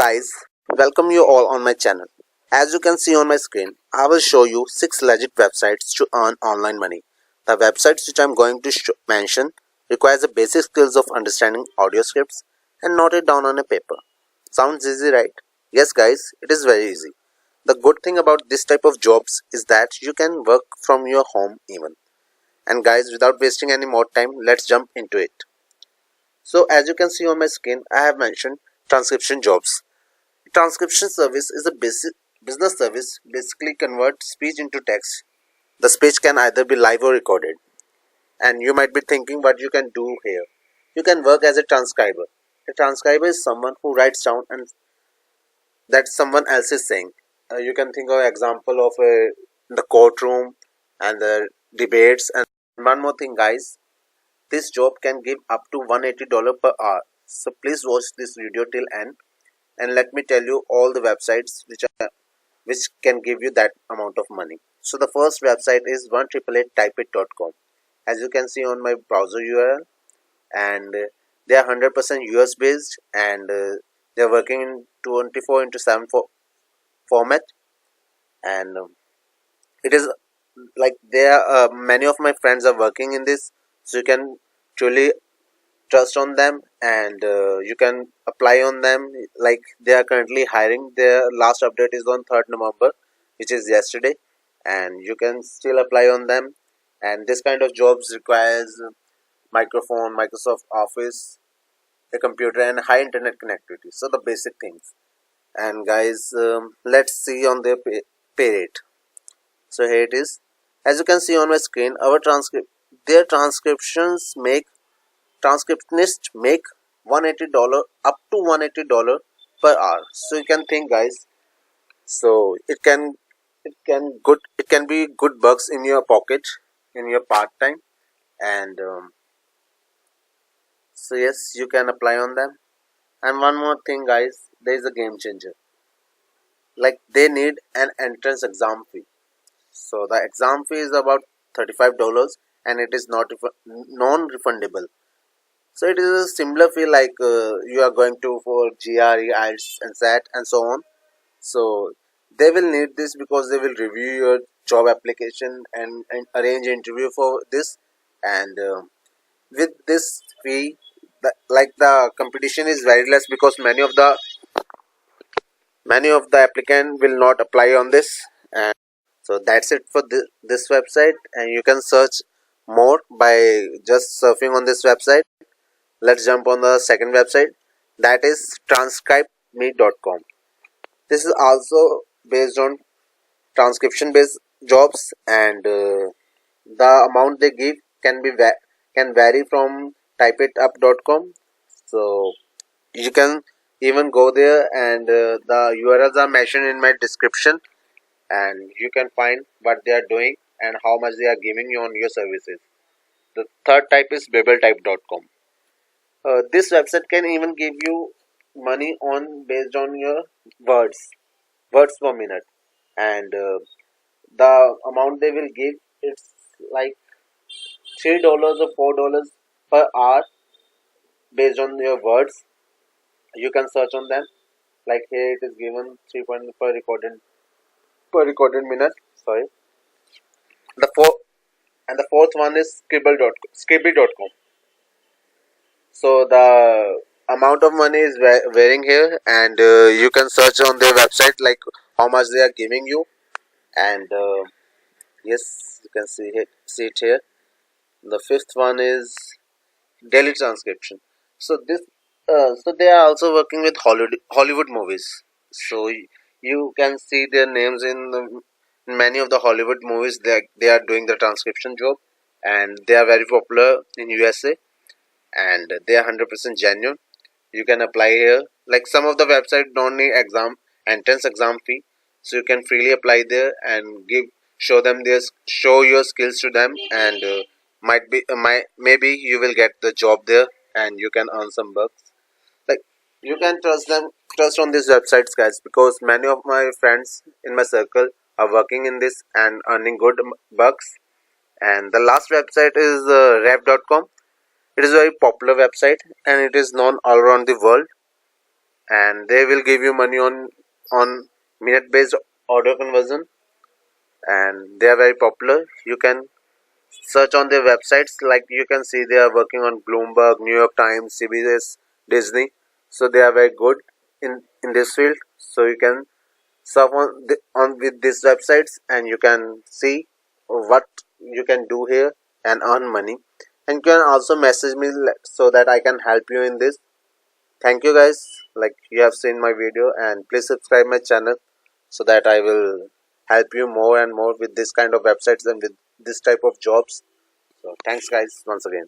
Guys, welcome you all on my channel. As you can see on my screen, I will show you 6 legit websites to earn online money. The websites which I am going to mention requires the basic skills of understanding audio scripts and note it down on a paper. Sounds easy, right? Yes guys, it is very easy. The good thing about this type of jobs is that you can work from your home even. And guys, without wasting any more time, let's jump into it. So as you can see on my screen, I have mentioned transcription jobs. Transcription service is a basic business service basically converts speech into text. The speech can either be live or recorded. And you might be thinking what you can do here. You can work as a transcriber. A transcriber is someone who writes down and that someone else is saying. You can think of an example of the courtroom and the debates. And one more thing guys, this job can give up to $180 per hour. So please watch this video till end and let me tell you all the websites which can give you that amount of money. So the first website is 188typeit.com. As you can see on my browser URL, and they are 100% US based, and they are working in 24 into 7 format, and it is like there many of my friends are working in this, so you can truly trust on them, and you can apply on them. Like they are currently hiring. Their last update is on 3rd November, which is yesterday, and you can still apply on them. And this kind of jobs requires microphone, Microsoft Office, a computer, and high internet connectivity. So the basic things. And guys, let's see on their pay rate. So here it is. As you can see on my screen, their transcriptionists make $180 up to $180 per hour. So you can think guys, so it can be good bucks in your pocket in your part time, and so yes, you can apply on them. And one more thing guys, there is a game changer. Like they need an entrance exam fee. So the exam fee is about $35, and it is not non-refundable. So it is a similar feel like you are going to for GRE, IELTS and SAT and so on. So they will need this because they will review your job application and arrange interview for this. And with this fee, the competition is very less because many of the applicant will not apply on this. And so that's it for this website, and you can search more by just surfing on this website. Let's jump on the second website, that is transcribeme.com. This is also based on transcription based jobs, and the amount they give can vary from typeitup.com. So you can even go there, and the URLs are mentioned in my description, and you can find what they are doing and how much they are giving you on your services. The third type is babeltype.com. This website can even give you money on based on your words per minute, and the amount they will give, it's like $3 or $4 per hour based on your words. You can search on them. Like here it is given 3 point per recorded minute. Sorry. The fourth one is scribble.com. So the amount of money is varying here, and you can search on their website like how much they are giving you. And yes, you can see it here. The fifth one is daily transcription. So they are also working with Hollywood movies. So you can see their names in many of the Hollywood movies. They are doing the transcription job, and they are very popular in USA, and they are 100% genuine. You can apply here. Like some of the websites don't need entrance exam fee, so you can freely apply there and show your skills to them, and maybe you will get the job there, and you can earn some bucks. Like you can trust on these websites guys, because many of my friends in my circle are working in this and earning good bucks. And the last website is rev.com. It is a very popular website, and it is known all around the world, and they will give you money on minute based audio conversion, and they are very popular. You can search on their websites, like you can see they are working on Bloomberg, New York Times, CBS, Disney. So they are very good in this field. So you can surf on with these websites, and you can see what you can do here and earn money. And you can also message me so that I can help you in this. Thank you guys, like you have seen my video, and please subscribe my channel so that I will help you more and more with this kind of websites and with this type of jobs. So thanks guys once again.